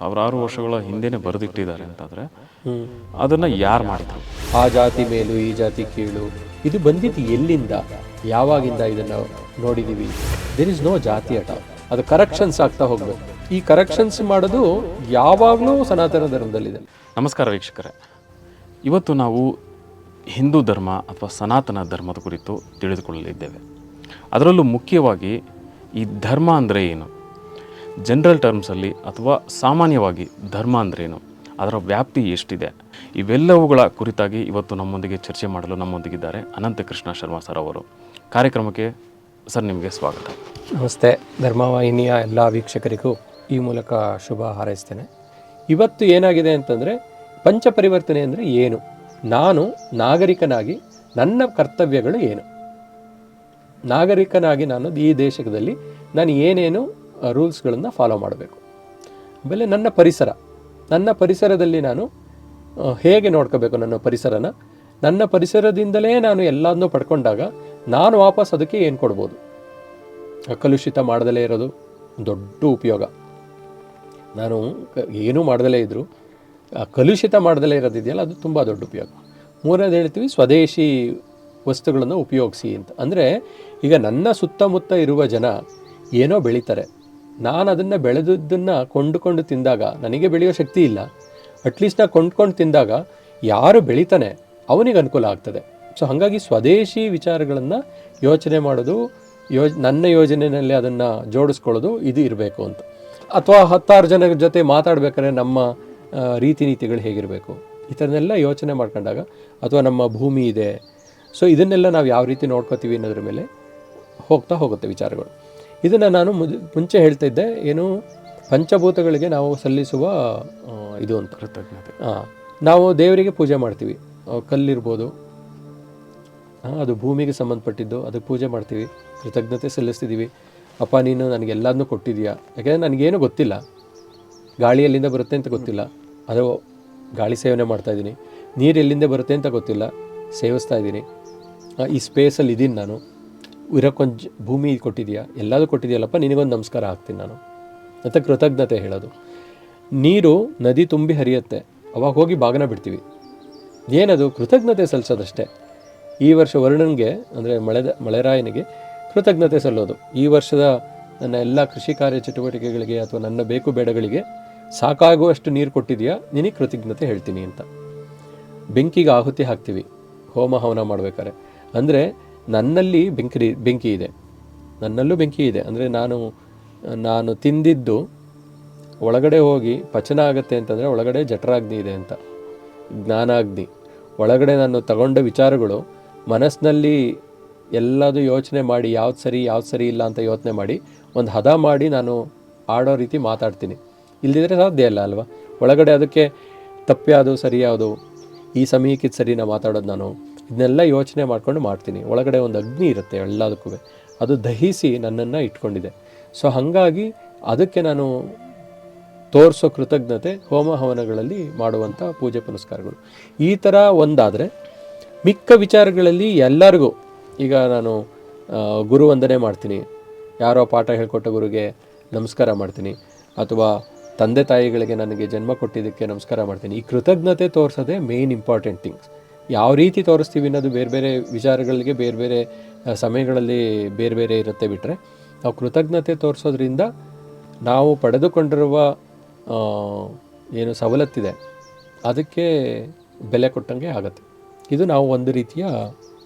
ಸಾವಿರಾರು ವರ್ಷಗಳ ಹಿಂದೆನೇ ಬರೆದಿಟ್ಟಿದ್ದಾರೆ ಅಂತಾದರೆ ಅದನ್ನು ಯಾರು ಮಾಡಿದ್ರು? ಆ ಜಾತಿ ಮೇಲು ಈ ಜಾತಿ ಕೀಳು ಇದು ಬಂದಿದ್ದು ಎಲ್ಲಿಂದ, ಯಾವಾಗಿಂದ ಇದನ್ನು ನೋಡಿದ್ದೀವಿ? ದೇರ್ ಇಸ್ ನೋ ಜಾತಿ ಅಟ. ಅದು ಕರೆಕ್ಷನ್ಸ್ ಆಗ್ತಾ ಹೋಗ್ಬೇಕು. ಈ ಕರೆಕ್ಷನ್ಸ್ ಮಾಡೋದು ಯಾವಾಗಲೂ ಸನಾತನ ಧರ್ಮದಲ್ಲಿದೆ. ನಮಸ್ಕಾರ ವೀಕ್ಷಕರೇ, ಇವತ್ತು ನಾವು ಹಿಂದೂ ಧರ್ಮ ಅಥವಾ ಸನಾತನ ಧರ್ಮದ ಕುರಿತು ತಿಳಿದುಕೊಳ್ಳಲಿದ್ದೇವೆ. ಅದರಲ್ಲೂ ಮುಖ್ಯವಾಗಿ ಈ ಧರ್ಮ ಅಂದರೆ ಏನು, ಜನರಲ್ ಟರ್ಮ್ಸಲ್ಲಿ ಅಥವಾ ಸಾಮಾನ್ಯವಾಗಿ ಧರ್ಮ ಅಂದ್ರೇನು, ಅದರ ವ್ಯಾಪ್ತಿ ಎಷ್ಟಿದೆ, ಇವೆಲ್ಲವುಗಳ ಕುರಿತಾಗಿ ಇವತ್ತು ನಮ್ಮೊಂದಿಗೆ ಚರ್ಚೆ ಮಾಡಲು ನಮ್ಮೊಂದಿಗಿದ್ದಾರೆ ಅನಂತಕೃಷ್ಣ ಶರ್ಮಾ ಸರ್ ಅವರು. ಕಾರ್ಯಕ್ರಮಕ್ಕೆ ಸರ್ ನಿಮಗೆ ಸ್ವಾಗತ. ನಮಸ್ತೆ. ಧರ್ಮವಾಹಿನಿಯ ಎಲ್ಲ ವೀಕ್ಷಕರಿಗೂ ಈ ಮೂಲಕ ಶುಭ ಹಾರೈಸ್ತೇನೆ. ಇವತ್ತು ಏನಾಗಿದೆ ಅಂತಂದರೆ, ಪಂಚಪರಿವರ್ತನೆ ಅಂದರೆ ಏನು, ನಾನು ನಾಗರಿಕನಾಗಿ ನನ್ನ ಕರ್ತವ್ಯಗಳು ಏನು, ನಾಗರಿಕನಾಗಿ ನಾನು ಈ ದೇಶದಲ್ಲಿ ನಾನು ಏನೇನು ರೂಲ್ಸ್ಗಳನ್ನು ಫಾಲೋ ಮಾಡಬೇಕು, ಆಮೇಲೆ ನನ್ನ ಪರಿಸರದಲ್ಲಿ ನಾನು ಹೇಗೆ ನೋಡ್ಕೋಬೇಕು ನನ್ನ ಪರಿಸರನ, ನನ್ನ ಪರಿಸರದಿಂದಲೇ ನಾನು ಎಲ್ಲದನ್ನೂ ಪಡ್ಕೊಂಡಾಗ ನಾನು ವಾಪಸ್ ಅದಕ್ಕೆ ಏನು ಕೊಡ್ಬೋದು. ಕಲುಷಿತ ಮಾಡದಲೇ ಇರೋದು ದೊಡ್ಡ ಉಪಯೋಗ. ನಾನು ಏನೂ ಮಾಡದಲೇ ಇದ್ದರೂ ಕಲುಷಿತ ಮಾಡದಲೇ ಇರೋದಿದೆಯಲ್ಲ, ಅದು ತುಂಬ ದೊಡ್ಡ ಉಪಯೋಗ. ಮೂರನೇದು ಹೇಳ್ತೀವಿ ಸ್ವದೇಶಿ ವಸ್ತುಗಳನ್ನು ಉಪಯೋಗಿಸಿ ಅಂತ. ಅಂದರೆ ಈಗ ನನ್ನ ಸುತ್ತಮುತ್ತ ಇರುವ ಜನ ಏನೋ ಬೆಳೀತಾರೆ, ನಾನು ಅದನ್ನು ಬೆಳೆದದ್ದನ್ನು ಕೊಂಡುಕೊಂಡು ತಿಂದಾಗ ನನಗೆ ಬೆಳೆಯೋ ಶಕ್ತಿ ಇಲ್ಲ. ಅಟ್ಲೀಸ್ಟ್ ನಾನು ಕೊಂಡ್ಕೊಂಡು ತಿಂದಾಗ ಯಾರು ಬೆಳೀತಾನೆ ಅವನಿಗೆ ಅನುಕೂಲ ಆಗ್ತದೆ. ಸೊ ಹಾಗಾಗಿ ಸ್ವದೇಶಿ ವಿಚಾರಗಳನ್ನು ಯೋಚನೆ ಮಾಡೋದು, ನನ್ನ ಯೋಜನೆಯಲ್ಲಿ ಅದನ್ನು ಜೋಡಿಸ್ಕೊಳ್ಳೋದು ಇದು ಇರಬೇಕು ಅಂತ. ಅಥವಾ 10 ಜನರ ಜೊತೆ ಮಾತಾಡ್ಬೇಕಾದ್ರೆ ನಮ್ಮ ರೀತಿ ನೀತಿಗಳು ಹೇಗಿರಬೇಕು, ಈ ಥರನೆಲ್ಲ ಯೋಚನೆ ಮಾಡ್ಕೊಂಡಾಗ, ಅಥವಾ ನಮ್ಮ ಭೂಮಿ ಇದೆ, ಸೊ ಇದನ್ನೆಲ್ಲ ನಾವು ಯಾವ ರೀತಿ ನೋಡ್ಕೋತೀವಿ ಅನ್ನೋದ್ರ ಮೇಲೆ ಹೋಗುತ್ತೆ ವಿಚಾರಗಳು. ಇದನ್ನು ನಾನು ಮುಂಚೆ ಹೇಳ್ತಾ ಇದ್ದೆ, ಏನು ಪಂಚಭೂತಗಳಿಗೆ ನಾವು ಸಲ್ಲಿಸುವ ಇದು ಅಂತ ಕೃತಜ್ಞತೆ. ನಾವು ದೇವರಿಗೆ ಪೂಜೆ ಮಾಡ್ತೀವಿ, ಕಲ್ಲಿರ್ಬೋದು, ಅದು ಭೂಮಿಗೆ ಸಂಬಂಧಪಟ್ಟಿದ್ದು, ಅದಕ್ಕೆ ಪೂಜೆ ಮಾಡ್ತೀವಿ, ಕೃತಜ್ಞತೆ ಸಲ್ಲಿಸ್ತಿದ್ದೀವಿ. ಅಪ್ಪ ನೀನು ನನಗೆಲ್ಲದನ್ನೂ ಕೊಟ್ಟಿದ್ದೀಯಾ, ಯಾಕೆಂದರೆ ನನಗೇನು ಗೊತ್ತಿಲ್ಲ, ಗಾಳಿ ಎಲ್ಲಿಂದ ಬರುತ್ತೆ ಅಂತ ಗೊತ್ತಿಲ್ಲ, ಅದು ಗಾಳಿ ಸೇವನೆ ಮಾಡ್ತಾಯಿದ್ದೀನಿ. ನೀರು ಎಲ್ಲಿಂದ ಬರುತ್ತೆ ಅಂತ ಗೊತ್ತಿಲ್ಲ, ಸೇವಿಸ್ತಾ ಇದ್ದೀನಿ. ಈ ಸ್ಪೇಸಲ್ಲಿ ಇದ್ದೀನಿ ನಾನು, ಇರೋಕ್ಕೊಂದು ಭೂಮಿ ಕೊಟ್ಟಿದೆಯಾ, ಎಲ್ಲದೂ ಕೊಟ್ಟಿದೆಯಲ್ಲಪ್ಪ, ನಿನಗೊಂದು ನಮಸ್ಕಾರ ಹಾಕ್ತೀನಿ ನಾನು ಅಂತ ಕೃತಜ್ಞತೆ ಹೇಳೋದು. ನೀರು ನದಿ ತುಂಬಿ ಹರಿಯುತ್ತೆ, ಅವಾಗ ಹೋಗಿ ಬಾಗಿನ ಬಿಡ್ತೀವಿ, ಏನದು ಕೃತಜ್ಞತೆ ಸಲ್ಲಿಸೋದಷ್ಟೇ. ಈ ವರ್ಷ ವರುಣನಿಗೆ ಅಂದರೆ ಮಳೆರಾಯನಿಗೆ ಕೃತಜ್ಞತೆ ಸಲ್ಲೋದು. ಈ ವರ್ಷದ ನನ್ನ ಎಲ್ಲ ಕೃಷಿ ಕಾರ್ಯ ಚಟುವಟಿಕೆಗಳಿಗೆ ಅಥವಾ ನನ್ನ ಬೇಕು ಬೇಡಗಳಿಗೆ ಸಾಕಾಗುವಷ್ಟು ನೀರು ಕೊಟ್ಟಿದೆಯಾ, ನಿನಗೆ ಕೃತಜ್ಞತೆ ಹೇಳ್ತೀನಿ ಅಂತ. ಬೆಂಕಿಗೆ ಆಹುತಿ ಹಾಕ್ತೀವಿ ಹೋಮ ಹವನ ಮಾಡ್ಬೇಕಾದ್ರೆ, ಅಂದರೆ ನನ್ನಲ್ಲಿ ಬೆಂಕಿ ಇದೆ, ನನ್ನಲ್ಲೂ ಬೆಂಕಿ ಇದೆ. ಅಂದರೆ ನಾನು ತಿಂದಿದ್ದು ಒಳಗಡೆ ಹೋಗಿ ಪಚನ ಆಗುತ್ತೆ ಅಂತಂದರೆ ಒಳಗಡೆ ಜಠರಾಗ್ನಿ ಇದೆ ಅಂತ, ಜ್ಞಾನಾಗ್ನಿ. ಒಳಗಡೆ ನಾನು ತಗೊಂಡ ವಿಚಾರಗಳು ಮನಸ್ಸಿನಲ್ಲಿ ಎಲ್ಲದೂ ಯೋಚನೆ ಮಾಡಿ ಯಾವ್ದು ಸರಿ ಇಲ್ಲ ಅಂತ ಯೋಚನೆ ಮಾಡಿ ಒಂದು ಹದ ಮಾಡಿ ನಾನು ಆಡೋ ರೀತಿ ಮಾತಾಡ್ತೀನಿ. ಇಲ್ಲದಿದ್ದರೆ ಸಾಧ್ಯ ಇಲ್ಲ ಅಲ್ವಾ. ಒಳಗಡೆ ಅದಕ್ಕೆ ತಪ್ಪ್ಯಾವುದು ಸರಿ ಯಾವುದು, ಈ ಸಮಯಕ್ಕೆ ಸರಿನಾ ಮಾತಾಡೋದು, ನಾನು ಇದನ್ನೆಲ್ಲ ಯೋಚನೆ ಮಾಡ್ಕೊಂಡು ಮಾಡ್ತೀನಿ. ಒಳಗಡೆ ಒಂದು ಅಗ್ನಿ ಇರುತ್ತೆ ಎಲ್ಲದಕ್ಕೂ, ಅದು ದಹಿಸಿ ನನ್ನನ್ನು ಇಟ್ಕೊಂಡಿದೆ. ಸೊ ಹಾಗಾಗಿ ಅದಕ್ಕೆ ನಾನು ತೋರಿಸೋ ಕೃತಜ್ಞತೆ ಹೋಮ ಹವನಗಳಲ್ಲಿ ಮಾಡುವಂಥ ಪೂಜೆ ಪುನಸ್ಕಾರಗಳು. ಈ ಥರ ಒಂದಾದರೆ ಮಿಕ್ಕ ವಿಚಾರಗಳಲ್ಲಿ ಎಲ್ಲರಿಗೂ, ಈಗ ನಾನು ಗುರು ವಂದನೆ ಮಾಡ್ತೀನಿ, ಯಾರೋ ಪಾಠ ಹೇಳ್ಕೊಟ್ಟ ಗುರುಗೆ ನಮಸ್ಕಾರ ಮಾಡ್ತೀನಿ, ಅಥವಾ ತಂದೆ ತಾಯಿಗಳಿಗೆ ನನಗೆ ಜನ್ಮ ಕೊಟ್ಟಿದ್ದಕ್ಕೆ ನಮಸ್ಕಾರ ಮಾಡ್ತೀನಿ. ಈ ಕೃತಜ್ಞತೆ ತೋರಿಸೋದೇ ಮೇನ್ ಇಂಪಾರ್ಟೆಂಟ್ ಥಿಂಗ್ಸ್. ಯಾವ ರೀತಿ ತೋರಿಸ್ತೀವಿ ಅನ್ನೋದು ಬೇರೆ ಬೇರೆ ವಿಚಾರಗಳಿಗೆ ಬೇರೆ ಬೇರೆ ಸಮಯಗಳಲ್ಲಿ ಬೇರೆ ಬೇರೆ ಇರುತ್ತೆ. ಬಿಟ್ಟರೆ ನಾವು ಕೃತಜ್ಞತೆ ತೋರಿಸೋದ್ರಿಂದ ನಾವು ಪಡೆದುಕೊಂಡಿರುವ ಏನು ಸವಲತ್ತಿದೆ ಅದಕ್ಕೆ ಬೆಲೆ ಕೊಟ್ಟಂಗೆ ಆಗುತ್ತೆ. ಇದು ನಾವು ಒಂದು ರೀತಿಯ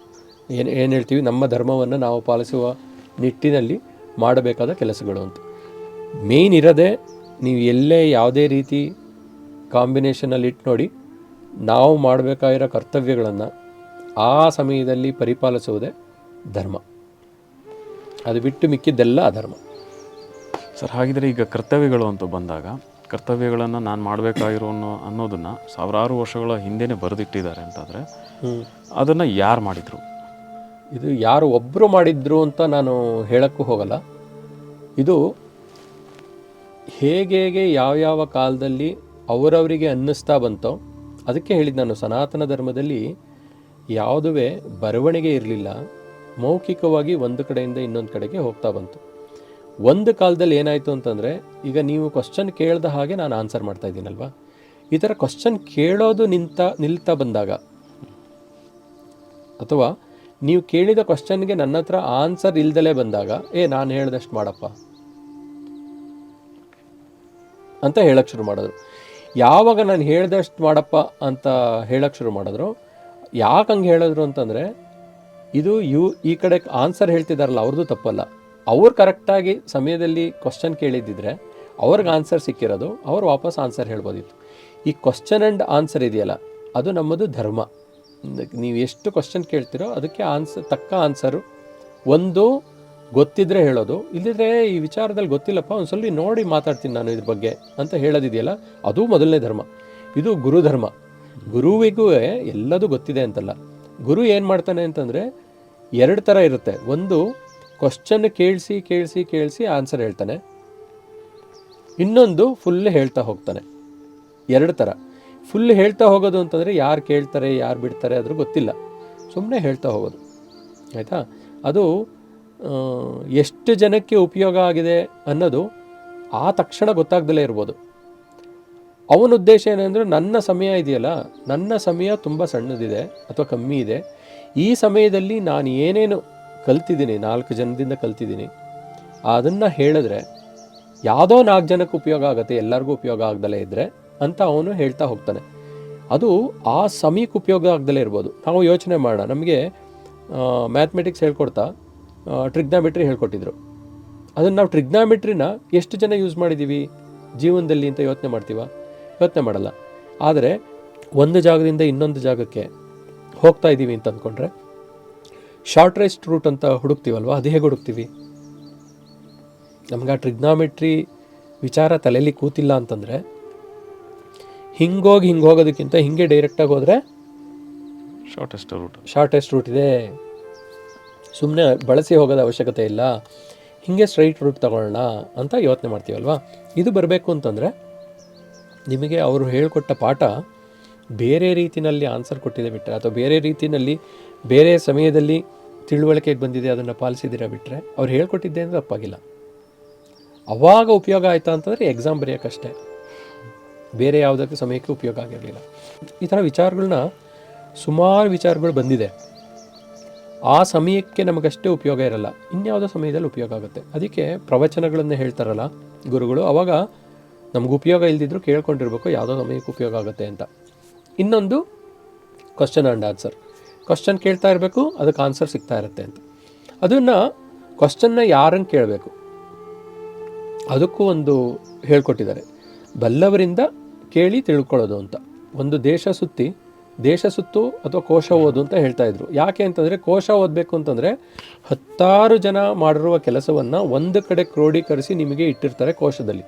ಏನು ಹೇಳ್ತೀವಿ, ನಮ್ಮ ಧರ್ಮವನ್ನು ನಾವು ಪಾಲಿಸುವ ನಿಟ್ಟಿನಲ್ಲಿ ಮಾಡಬೇಕಾದ ಕೆಲಸಗಳು ಅಂತ. ಮೇಯ್ನ್ ಇರೋದೇ, ನೀವು ಎಲ್ಲೇ ಯಾವುದೇ ರೀತಿ ಕಾಂಬಿನೇಷನಲ್ಲಿ ಇಟ್ಟು ನೋಡಿ, ನಾವು ಮಾಡಬೇಕಾಗಿರೋ ಕರ್ತವ್ಯಗಳನ್ನು ಆ ಸಮಯದಲ್ಲಿ ಪರಿಪಾಲಿಸುವುದೇ ಧರ್ಮ. ಅದು ಬಿಟ್ಟು ಮಿಕ್ಕಿದ್ದೆಲ್ಲ ಅಧರ್ಮ. ಸರ್, ಹಾಗಿದ್ರೆ ಈಗ ಕರ್ತವ್ಯಗಳು ಅಂತ ಬಂದಾಗ, ಕರ್ತವ್ಯಗಳನ್ನು ನಾನು ಮಾಡಬೇಕಾಗಿರೋ ಅನ್ನೋದನ್ನು ಸಾವಿರಾರು ವರ್ಷಗಳ ಹಿಂದೆನೇ ಬರೆದಿಟ್ಟಿದ್ದಾರೆ ಅಂತಾದರೆ ಅದನ್ನು ಯಾರು ಮಾಡಿದರು? ಇದು ಯಾರು ಒಬ್ಬರು ಮಾಡಿದ್ರು ಅಂತ ನಾನು ಹೇಳೋಕ್ಕೂ ಹೋಗಲ್ಲ. ಇದು ಹೇಗೆ ಯಾವ್ಯಾವ ಕಾಲದಲ್ಲಿ ಅವರವರಿಗೆ ಅನ್ನಿಸ್ತಾ ಬಂತೋ, ಅದಕ್ಕೆ ಹೇಳಿದ್ದು ನಾನು, ಸನಾತನ ಧರ್ಮದಲ್ಲಿ ಯಾವುದುವೇ ಬರವಣಿಗೆ ಇರಲಿಲ್ಲ, ಮೌಖಿಕವಾಗಿ ಒಂದು ಕಡೆಯಿಂದ ಇನ್ನೊಂದು ಕಡೆಗೆ ಹೋಗ್ತಾ ಬಂತು. ಒಂದು ಕಾಲದಲ್ಲಿ ಏನಾಯಿತು ಅಂತಂದರೆ, ಈಗ ನೀವು ಕ್ವಶನ್ ಕೇಳ್ದ ಹಾಗೆ ನಾನು ಆನ್ಸರ್ ಮಾಡ್ತಾ ಇದ್ದೀನಲ್ವಾ, ಈ ಥರ ಕ್ವಶನ್ ಕೇಳೋದು ನಿಲ್ತಾ ಬಂದಾಗ, ಅಥವಾ ನೀವು ಕೇಳಿದ ಕ್ವಶನ್ಗೆ ನನ್ನ ಹತ್ರ ಆನ್ಸರ್ ಇಲ್ದಲೇ ಬಂದಾಗ, ನಾನು ಹೇಳ್ದಷ್ಟು ಮಾಡಪ್ಪ ಅಂತ ಹೇಳಕ್ಕೆ ಶುರು ಮಾಡಿದ್ರು. ಯಾವಾಗ ನಾನು ಹೇಳ್ದಷ್ಟು ಮಾಡಪ್ಪ ಅಂತ ಹೇಳಕ್ಕೆ ಶುರು ಮಾಡಿದ್ರು, ಯಾಕೆ ಹಂಗೆ ಹೇಳಿದ್ರು ಅಂತಂದರೆ, ಇದು ಈ ಕಡೆ ಆನ್ಸರ್ ಹೇಳ್ತಿದಾರಲ್ಲ ಅವ್ರದ್ದು ತಪ್ಪಲ್ಲ. ಅವ್ರು ಕರೆಕ್ಟಾಗಿ ಸಮಯದಲ್ಲಿ ಕ್ವಶನ್ ಕೇಳಿದ್ದಿದ್ರೆ ಅವ್ರಿಗೆ ಆನ್ಸರ್ ಸಿಕ್ಕಿರೋದು, ಅವ್ರು ವಾಪಸ್ ಆನ್ಸರ್ ಹೇಳ್ಬೋದಿತ್ತು. ಈ ಕ್ವಶನ್ ಆ್ಯಂಡ್ ಆನ್ಸರ್ ಇದೆಯಲ್ಲ, ಅದು ನಮ್ಮದು ಧರ್ಮ. ನೀವು ಎಷ್ಟು ಕ್ವಶನ್ ಕೇಳ್ತಿರೋ ಅದಕ್ಕೆ ತಕ್ಕ ಆನ್ಸರು ಒಂದು ಗೊತ್ತಿದ್ರೆ ಹೇಳೋದು, ಇಲ್ಲದಿದ್ರೆ ಈ ವಿಚಾರದಲ್ಲಿ ಗೊತ್ತಿಲ್ಲಪ್ಪ ಒಂದು ಸ್ವಲ್ಪ ನೋಡಿ ಮಾತಾಡ್ತೀನಿ ನಾನು ಇದ್ರ ಬಗ್ಗೆ ಅಂತ ಹೇಳೋದಿದೆಯಲ್ಲ, ಅದು ಮೊದಲನೇ ಧರ್ಮ. ಇದು ಗುರುಧರ್ಮ. ಗುರುವಿಗೂ ಎಲ್ಲದೂ ಗೊತ್ತಿದೆ ಅಂತಲ್ಲ. ಗುರು ಏನು ಮಾಡ್ತಾನೆ ಅಂತಂದರೆ 2 ಥರ ಇರುತ್ತೆ. ಒಂದು, ಕ್ವಶನ್ ಕೇಳಿಸಿ ಆನ್ಸರ್ ಹೇಳ್ತಾನೆ. ಇನ್ನೊಂದು, ಫುಲ್ ಹೇಳ್ತಾ ಹೋಗ್ತಾನೆ. 2 ಥರ. ಫುಲ್ ಹೇಳ್ತಾ ಹೋಗೋದು ಅಂತಂದರೆ ಯಾರು ಕೇಳ್ತಾರೆ ಯಾರು ಬಿಡ್ತಾರೆ ಅದ್ರ ಗೊತ್ತಿಲ್ಲ, ಸುಮ್ಮನೆ ಹೇಳ್ತಾ ಹೋಗೋದು. ಆಯಿತಾ? ಅದು ಎಷ್ಟು ಜನಕ್ಕೆ ಉಪಯೋಗ ಆಗಿದೆ ಅನ್ನೋದು ಆ ತಕ್ಷಣ ಗೊತ್ತಾಗ್ದಲೇ ಇರ್ಬೋದು. ಅವನ ಉದ್ದೇಶ ಏನಂದರೆ, ನನ್ನ ಸಮಯ ಇದೆಯಲ್ಲ, ನನ್ನ ಸಮಯ ತುಂಬ ಸಣ್ಣದಿದೆ ಅಥವಾ ಕಮ್ಮಿ ಇದೆ, ಈ ಸಮಯದಲ್ಲಿ ನಾನು ಏನೇನು ಕಲ್ತಿದ್ದೀನಿ, 4 ಜನದಿಂದ ಕಲ್ತಿದ್ದೀನಿ, ಅದನ್ನು ಹೇಳಿದ್ರೆ ಯಾವುದೋ 4 ಜನಕ್ಕೆ ಉಪಯೋಗ ಆಗುತ್ತೆ, ಎಲ್ಲರಿಗೂ ಉಪಯೋಗ ಆಗದಲೇ ಇದ್ದರೆ ಅಂತ ಅವನು ಹೇಳ್ತಾ ಹೋಗ್ತಾನೆ. ಅದು ಆ ಸಮಯಕ್ಕೆ ಉಪಯೋಗ ಆಗದಲೇ ಇರ್ಬೋದು. ನಾವು ಯೋಚನೆ ಮಾಡೋಣ, ನಮಗೆ ಮ್ಯಾಥಮೆಟಿಕ್ಸ್ ಹೇಳ್ಕೊಡ್ತಾ ಟ್ರಿಗ್ನಾಮೆಟ್ರಿ ಹೇಳ್ಕೊಟ್ಟಿದ್ರು. ಅದನ್ನು ನಾವು ಟ್ರಿಗ್ನಾಮೆಟ್ರಿನ ಎಷ್ಟು ಜನ ಯೂಸ್ ಮಾಡಿದ್ದೀವಿ ಜೀವನದಲ್ಲಿ ಅಂತ ಯೋಚನೆ ಮಾಡಲ್ಲ. ಆದರೆ ಒಂದು ಜಾಗದಿಂದ ಇನ್ನೊಂದು ಜಾಗಕ್ಕೆ ಹೋಗ್ತಾ ಇದ್ದೀವಿ ಅಂತ ಅಂದ್ಕೊಂಡ್ರೆ ಶಾರ್ಟೆಸ್ಟ್ ರೂಟ್ ಅಂತ ಹುಡುಕ್ತೀವಲ್ವ, ಅದು ಹೇಗೆ ಹುಡುಕ್ತೀವಿ? ನಮ್ಗೆ ಆ ಟ್ರಿಗ್ನಾಮೆಟ್ರಿ ವಿಚಾರ ತಲೆಯಲ್ಲಿ ಕೂತಿಲ್ಲ ಅಂತಂದರೆ, ಹಿಂಗೆ ಹೋಗೋದಕ್ಕಿಂತ ಹಿಂಗೆ ಡೈರೆಕ್ಟಾಗಿ ಹೋದರೆ ಶಾರ್ಟೆಸ್ಟ್ ರೂಟ್ ಇದೆ, ಸುಮ್ಮನೆ ಬಳಸಿ ಹೋಗೋದು ಅವಶ್ಯಕತೆ ಇಲ್ಲ, ಹಿಂಗೆ ಸ್ಟ್ರೈಟ್ ರೂಟ್ ತಗೊಳ್ಳೋಣ ಅಂತ ಯೋಚನೆ ಮಾಡ್ತೀವಲ್ವ. ಇದು ಬರಬೇಕು ಅಂತಂದರೆ ನಿಮಗೆ ಅವರು ಹೇಳಿಕೊಟ್ಟ ಪಾಠ ಬೇರೆ ರೀತಿಯಲ್ಲಿ ಆನ್ಸರ್ ಕೊಟ್ಟಿದೆ ಬಿಟ್ಟರೆ, ಅಥವಾ ಬೇರೆ ರೀತಿಯಲ್ಲಿ ಬೇರೆ ಸಮಯದಲ್ಲಿ ತಿಳುವಳಿಕೆಗೆ ಬಂದಿದೆ ಅದನ್ನು ಪಾಲಿಸಿದಿರ ಬಿಟ್ಟರೆ, ಅವ್ರು ಹೇಳ್ಕೊಟ್ಟಿದ್ದೆ ಅಂದರೆ ತಪ್ಪಾಗಿಲ್ಲ. ಅವಾಗ ಉಪಯೋಗ ಆಯಿತಾ ಅಂತಂದರೆ ಎಕ್ಸಾಮ್ ಬರೆಯೋಕ್ಕಷ್ಟೇ, ಬೇರೆ ಯಾವುದಕ್ಕೆ ಸಮಯಕ್ಕೆ ಉಪಯೋಗ ಆಗಿರಲಿಲ್ಲ. ಈ ಥರ ವಿಚಾರಗಳನ್ನ ಸುಮಾರು ವಿಚಾರಗಳು ಬಂದಿದೆ. ಆ ಸಮಯಕ್ಕೆ ನಮಗಷ್ಟೇ ಉಪಯೋಗ ಇರಲ್ಲ, ಇನ್ಯಾವುದೋ ಸಮಯದಲ್ಲಿ ಉಪಯೋಗ ಆಗುತ್ತೆ. ಅದಕ್ಕೆ ಪ್ರವಚನಗಳನ್ನು ಹೇಳ್ತಾರಲ್ಲ ಗುರುಗಳು, ಅವಾಗ ನಮ್ಗೆ ಉಪಯೋಗ ಇಲ್ದಿದ್ರು ಕೇಳ್ಕೊಂಡಿರ್ಬೇಕು, ಯಾವುದೋ ಸಮಯಕ್ಕೆ ಉಪಯೋಗ ಆಗುತ್ತೆ ಅಂತ. ಇನ್ನೊಂದು ಕ್ವಶನ್ ಆ್ಯಂಡ್ ಆನ್ಸರ್. ಕ್ವಶನ್ ಕೇಳ್ತಾ ಇರಬೇಕು, ಅದಕ್ಕೆ ಆನ್ಸರ್ ಸಿಗ್ತಾ ಇರುತ್ತೆ ಅಂತ. ಅದನ್ನು ಕ್ವಶನ್ನ ಯಾರನ್ನು ಕೇಳಬೇಕು ಅದಕ್ಕೂ ಒಂದು ಹೇಳ್ಕೊಟ್ಟಿದ್ದಾರೆ. ಬಲ್ಲವರಿಂದ ಕೇಳಿ ತಿಳ್ಕೊಳ್ಳೋದು ಅಂತ. ಒಂದು ದೇಶ ಸುತ್ತು ಅಥವಾ ಕೋಶ ಓದು ಅಂತ ಹೇಳ್ತಾ ಇದ್ರು. ಯಾಕೆ ಅಂತಂದರೆ, ಕೋಶ ಓದಬೇಕು ಅಂತಂದರೆ 10 ಜನ ಮಾಡಿರುವ ಕೆಲಸವನ್ನು ಒಂದು ಕಡೆ ಕ್ರೋಢೀಕರಿಸಿ ನಿಮಗೆ ಇಟ್ಟಿರ್ತಾರೆ ಕೋಶದಲ್ಲಿ.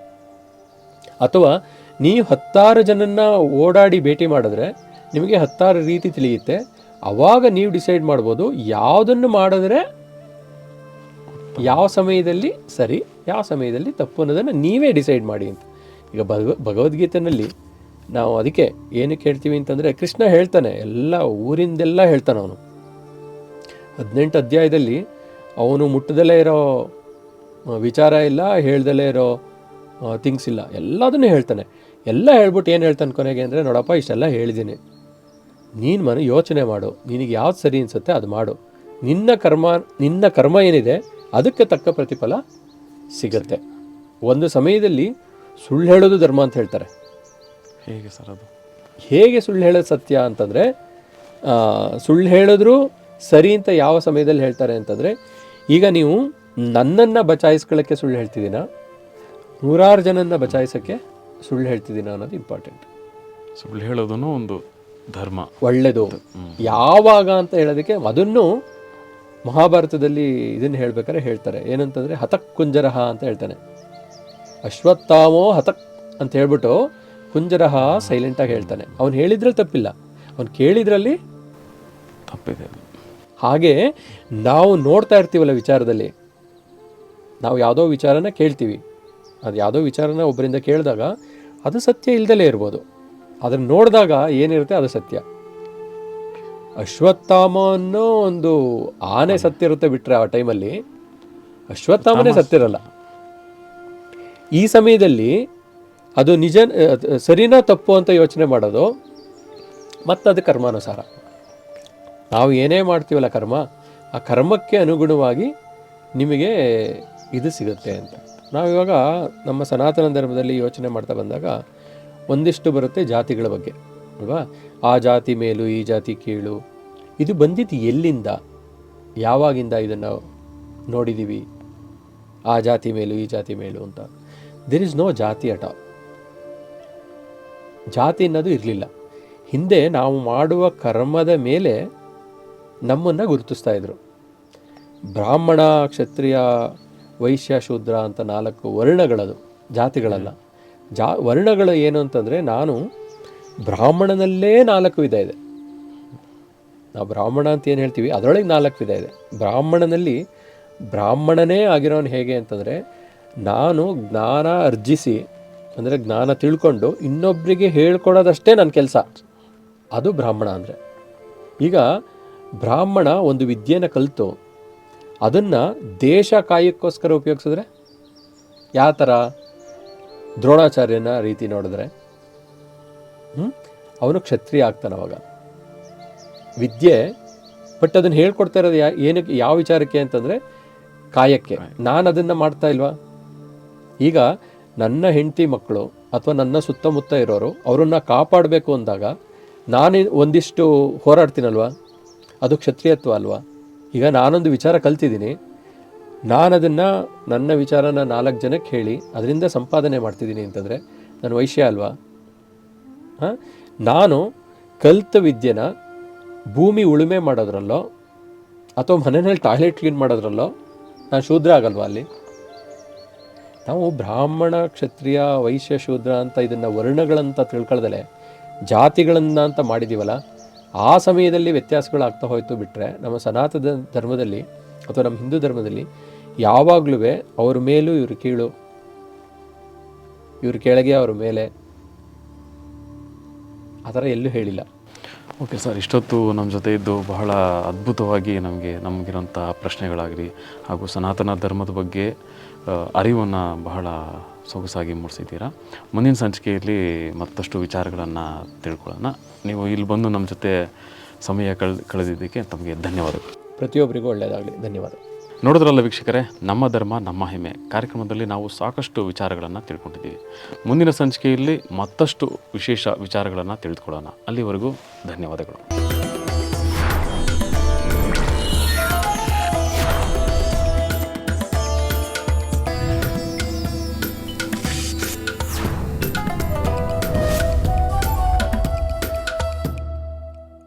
ಅಥವಾ ನೀವು 10 ಜನನ್ನ ಓಡಾಡಿ ಭೇಟಿ ಮಾಡಿದ್ರೆ ನಿಮಗೆ 10 ರೀತಿ ತಿಳಿಯುತ್ತೆ. ಆವಾಗ ನೀವು ಡಿಸೈಡ್ ಮಾಡ್ಬೋದು ಯಾವುದನ್ನು ಮಾಡಿದ್ರೆ ಯಾವ ಸಮಯದಲ್ಲಿ ಸರಿ, ಯಾವ ಸಮಯದಲ್ಲಿ ತಪ್ಪು ಅನ್ನೋದನ್ನು ನೀವೇ ಡಿಸೈಡ್ ಮಾಡಿ ಅಂತ. ಈಗ ಭಗವದ್ಗೀತೆಯಲ್ಲಿ ನಾವು ಅದಕ್ಕೆ ಏನಕ್ಕೆ ಹೇಳ್ತೀವಿ ಅಂತಂದರೆ, ಕೃಷ್ಣ ಹೇಳ್ತಾನೆ, ಎಲ್ಲ ಊರಿಂದೆಲ್ಲ ಹೇಳ್ತಾನೆ. ಅವನು 18 ಅಧ್ಯಾಯದಲ್ಲಿ ಅವನು ಮುಟ್ಟದಲ್ಲೇ ಇರೋ ವಿಚಾರ ಇಲ್ಲ, ಹೇಳ್ದಲ್ಲೇ ಇರೋ ಥಿಂಗ್ಸ್ ಇಲ್ಲ, ಎಲ್ಲದನ್ನೂ ಹೇಳ್ತಾನೆ. ಎಲ್ಲ ಹೇಳ್ಬಿಟ್ಟು ಏನು ಹೇಳ್ತಾನೆ ಕೊನೆಗೆ ಅಂದರೆ, ನೋಡಪ್ಪ ಇಷ್ಟೆಲ್ಲ ಹೇಳಿದ್ದೀನಿ, ನೀನು ಯೋಚನೆ ಮಾಡು, ನಿನಗೆ ಯಾವ್ದು ಸರಿ ಅನಿಸುತ್ತೆ ಅದು ಮಾಡು, ನಿನ್ನ ಕರ್ಮ ಏನಿದೆ ಅದಕ್ಕೆ ತಕ್ಕ ಪ್ರತಿಫಲ ಸಿಗುತ್ತೆ. ಒಂದು ಸಮಯದಲ್ಲಿ ಸುಳ್ಳು ಹೇಳೋದು ಧರ್ಮ ಅಂತ ಹೇಳ್ತಾರೆ. ಹೇಗೆ ಸರ್ ಅದು? ಹೇಗೆ ಸುಳ್ಳು ಹೇಳೋದು ಸತ್ಯ ಅಂತಂದರೆ, ಸುಳ್ಳು ಹೇಳಿದ್ರು ಸರಿ ಅಂತ ಯಾವ ಸಮಯದಲ್ಲಿ ಹೇಳ್ತಾರೆ ಅಂತಂದರೆ, ಈಗ ನೀವು ನನ್ನನ್ನು ಬಚಾಯಿಸ್ಕೊಳ್ಳೋಕ್ಕೆ ಸುಳ್ಳು ಹೇಳ್ತಿದ್ದೀನ, 100 ಜನನ್ನ ಬಚಾಯಿಸೋಕ್ಕೆ ಸುಳ್ಳು ಹೇಳ್ತಿದ್ದೀನ ಅನ್ನೋದು ಇಂಪಾರ್ಟೆಂಟ್. ಸುಳ್ಳು ಹೇಳೋದನ್ನು ಒಂದು ಧರ್ಮ, ಒಳ್ಳೆಯದು. ಯಾವಾಗ ಅಂತ ಹೇಳೋದಕ್ಕೆ ಅದನ್ನು ಮಹಾಭಾರತದಲ್ಲಿ ಇದನ್ನು ಹೇಳ್ಬೇಕಾದ್ರೆ ಹೇಳ್ತಾರೆ. ಏನಂತಂದರೆ, ಹತಕ್ ಕುಂಜರಹ ಅಂತ ಹೇಳ್ತಾನೆ. ಅಶ್ವತ್ಥಾಮೋ ಹತಕ್ ಅಂತ ಹೇಳ್ಬಿಟ್ಟು ಕುಂಜರಹ ಸೈಲೆಂಟಾಗಿ ಹೇಳ್ತಾನೆ. ಅವನು ಹೇಳಿದ್ರಲ್ಲಿ ತಪ್ಪಿಲ್ಲ, ಅವನು ಕೇಳಿದ್ರಲ್ಲಿ ತಪ್ಪಿದೆ. ಹಾಗೆ ನಾವು ನೋಡ್ತಾ ಇರ್ತೀವಲ್ಲ ವಿಚಾರದಲ್ಲಿ, ನಾವು ಯಾವುದೋ ವಿಚಾರನ ಕೇಳ್ತೀವಿ, ಅದು ಯಾವುದೋ ವಿಚಾರನ ಒಬ್ಬರಿಂದ ಕೇಳಿದಾಗ ಅದು ಸತ್ಯ ಇಲ್ದಲೇ ಇರ್ಬೋದು, ಅದನ್ನು ನೋಡಿದಾಗ ಏನಿರುತ್ತೆ ಅದು ಸತ್ಯ. ಅಶ್ವತ್ಥಾಮ ಅನ್ನೋ ಒಂದು ಆನೆ ಸತ್ತಿರುತ್ತೆ ಬಿಟ್ಟರೆ ಆ ಟೈಮಲ್ಲಿ ಅಶ್ವತ್ಥಾಮನೇ ಸತ್ತಿರಲ್ಲ. ಈ ಸಮಯದಲ್ಲಿ ಅದು ನಿಜ ಸರಿನೋ ತಪ್ಪು ಅಂತ ಯೋಚನೆ ಮಾಡೋದು, ಮತ್ತು ಅದು ಕರ್ಮಾನುಸಾರ. ನಾವು ಏನೇ ಮಾಡ್ತೀವಲ್ಲ ಕರ್ಮ, ಆ ಕರ್ಮಕ್ಕೆ ಅನುಗುಣವಾಗಿ ನಿಮಗೆ ಇದು ಸಿಗುತ್ತೆ ಅಂತ. ನಾವಿವಾಗ ನಮ್ಮ ಸನಾತನ ಧರ್ಮದಲ್ಲಿ ಯೋಚನೆ ಮಾಡ್ತಾ ಬಂದಾಗ ಒಂದಿಷ್ಟು ಬರುತ್ತೆ ಜಾತಿಗಳ ಬಗ್ಗೆ ಅಲ್ವಾ. ಆ ಜಾತಿ ಮೇಲು ಈ ಜಾತಿ ಕೀಳು, ಇದು ಬಂದಿದ್ದು ಎಲ್ಲಿಂದ, ಯಾವಾಗಿಂದ ಇದನ್ನು ನೋಡಿದ್ದೀವಿ, ಆ ಜಾತಿ ಮೇಲು ಈ ಜಾತಿ ಮೇಲು ಅಂತ. ದೇರ್ ಇಸ್ ನೋ ಜಾತಿ ಅಟ. ಜಾತಿ ಅನ್ನೋದು ಇರಲಿಲ್ಲ. ಹಿಂದೆ ನಾವು ಮಾಡುವ ಕರ್ಮದ ಮೇಲೆ ನಮ್ಮನ್ನು ಗುರುತಿಸ್ತಾ ಇದ್ರು. ಬ್ರಾಹ್ಮಣ, ಕ್ಷತ್ರಿಯ, ವೈಶ್ಯ, ಶೂದ್ರ ಅಂತ 4 ವರ್ಣಗಳದು, ಜಾತಿಗಳಲ್ಲ. ವರ್ಣಗಳು ಏನು ಅಂತಂದರೆ, ನಾನು ಬ್ರಾಹ್ಮಣನಲ್ಲೇ 4 ವಿಧ ಇದೆ. ನಾವು ಬ್ರಾಹ್ಮಣ ಅಂತ ಏನು ಹೇಳ್ತೀವಿ ಅದರೊಳಗೆ 4 ವಿಧ ಇದೆ. ಬ್ರಾಹ್ಮಣನಲ್ಲಿ ಬ್ರಾಹ್ಮಣನೇ ಆಗಿರೋನು ಹೇಗೆ ಅಂತಂದರೆ, ನಾನು ಜ್ಞಾನ ಅರ್ಜಿಸಿ, ಅಂದರೆ ಜ್ಞಾನ ತಿಳ್ಕೊಂಡು ಇನ್ನೊಬ್ಬರಿಗೆ ಹೇಳ್ಕೊಡೋದಷ್ಟೇ ನನ್ನ ಕೆಲಸ, ಅದು ಬ್ರಾಹ್ಮಣ ಅಂದರೆ. ಈಗ ಬ್ರಾಹ್ಮಣ ಒಂದು ವಿದ್ಯೆನ ಕಲಿತು ಅದನ್ನು ದೇಶ ಕಾಯಕ್ಕೋಸ್ಕರ ಉಪಯೋಗಿಸಿದ್ರೆ ಯಾವ ಥರ, ದ್ರೋಣಾಚಾರ್ಯನ ರೀತಿ ನೋಡಿದ್ರೆ ಅವನು ಕ್ಷತ್ರಿಯ ಆಗ್ತಾನೆ ಅವಾಗ. ವಿದ್ಯೆ, ಬಟ್ ಅದನ್ನು ಹೇಳ್ಕೊಡ್ತಾ ಇರೋದು ಏನಕ್ಕೆ, ಯಾವ ವಿಚಾರಕ್ಕೆ ಅಂತಂದರೆ ಕಾಯಕ್ಕೆ. ನಾನು ಅದನ್ನು ಮಾಡ್ತಾ ಇಲ್ವಾ? ಈಗ ನನ್ನ ಹೆಂಡತಿ ಮಕ್ಕಳು ಅಥವಾ ನನ್ನ ಸುತ್ತಮುತ್ತ ಇರೋರು ಅವರನ್ನು ಕಾಪಾಡಬೇಕು ಅಂದಾಗ ನಾನು ಒಂದಿಷ್ಟು ಹೋರಾಡ್ತೀನಲ್ವ, ಅದು ಕ್ಷತ್ರಿಯತ್ವ ಅಲ್ವಾ? ಈಗ ನಾನೊಂದು ವಿಚಾರ ಕಲ್ತಿದ್ದೀನಿ, ನಾನು ಅದನ್ನು, ನನ್ನ ವಿಚಾರನ 4 ಜನಕ್ಕೆ ಹೇಳಿ ಅದರಿಂದ ಸಂಪಾದನೆ ಮಾಡ್ತಿದ್ದೀನಿ ಅಂತಂದರೆ ನಾನು ವೈಶ್ಯ ಅಲ್ವಾ? ನಾನು ಕಲಿತ ವಿದ್ಯೆನ ಭೂಮಿ ಉಳುಮೆ ಮಾಡೋದ್ರಲ್ಲೋ ಅಥವಾ ಮನೆಯಲ್ಲಿ ಟಾಯ್ಲೆಟ್ ಕ್ಲೀನ್ ಮಾಡೋದ್ರಲ್ಲೋ ನಾನು ಶೂದ್ರ ಆಗಲ್ವಾ ಅಲ್ಲಿ? ನಾವು ಬ್ರಾಹ್ಮಣ, ಕ್ಷತ್ರಿಯ, ವೈಶ್ಯ, ಶೂದ್ರ ಅಂತ ಇದನ್ನು ವರ್ಣಗಳಂತ ತಿಳ್ಕೊಳ್ದಲೆ ಜಾತಿಗಳನ್ನು ಅಂತ ಮಾಡಿದ್ದೀವಲ್ಲ, ಆ ಸಮಯದಲ್ಲಿ ವ್ಯತ್ಯಾಸಗಳಾಗ್ತಾ ಹೋಯ್ತು. ಬಿಟ್ಟರೆ ನಮ್ಮ ಸನಾತನ ಧರ್ಮದಲ್ಲಿ ಅಥವಾ ನಮ್ಮ ಹಿಂದೂ ಧರ್ಮದಲ್ಲಿ ಯಾವಾಗಲೂ ಅವ್ರ ಮೇಲೂ ಇವ್ರ ಕೀಳು, ಇವ್ರ ಕೆಳಗೆ ಅವ್ರ ಮೇಲೆ, ಆ ಥರ ಎಲ್ಲೂ ಹೇಳಿಲ್ಲ. ಓಕೆ ಸರ್, ಇಷ್ಟೊತ್ತು ನಮ್ಮ ಜೊತೆ ಇದ್ದು ಬಹಳ ಅದ್ಭುತವಾಗಿ ನಮಗಿರೋಂಥ ಪ್ರಶ್ನೆಗಳಾಗಲಿ ಹಾಗೂ ಸನಾತನ ಧರ್ಮದ ಬಗ್ಗೆ ಅರಿವನ್ನು ಬಹಳ ಸೊಗಸಾಗಿ ಮೂಡಿಸಿದ್ದೀರಾ. ಮುಂದಿನ ಸಂಚಿಕೆಯಲ್ಲಿ ಮತ್ತಷ್ಟು ವಿಚಾರಗಳನ್ನು ತಿಳ್ಕೊಳ್ಳೋಣ. ನೀವು ಇಲ್ಲಿ ಬಂದು ನಮ್ಮ ಜೊತೆ ಸಮಯ ಕಳೆದಿದ್ದಕ್ಕೆ ತಮಗೆ ಧನ್ಯವಾದಗಳು. ಪ್ರತಿಯೊಬ್ಬರಿಗೂ ಒಳ್ಳೆಯದಾಗಲಿ. ಧನ್ಯವಾದ. ನೋಡಿದ್ರಲ್ಲ ವೀಕ್ಷಕರೇ, ನಮ್ಮ ಧರ್ಮ ನಮ್ಮ ಹೆಮ್ಮೆ ಕಾರ್ಯಕ್ರಮದಲ್ಲಿ ನಾವು ಸಾಕಷ್ಟು ವಿಚಾರಗಳನ್ನು ತಿಳ್ಕೊಂಡಿದ್ದೀವಿ. ಮುಂದಿನ ಸಂಚಿಕೆಯಲ್ಲಿ ಮತ್ತಷ್ಟು ವಿಶೇಷ ವಿಚಾರಗಳನ್ನು ತಿಳಿದುಕೊಳ್ಳೋಣ. ಅಲ್ಲಿವರೆಗೂ ಧನ್ಯವಾದಗಳು.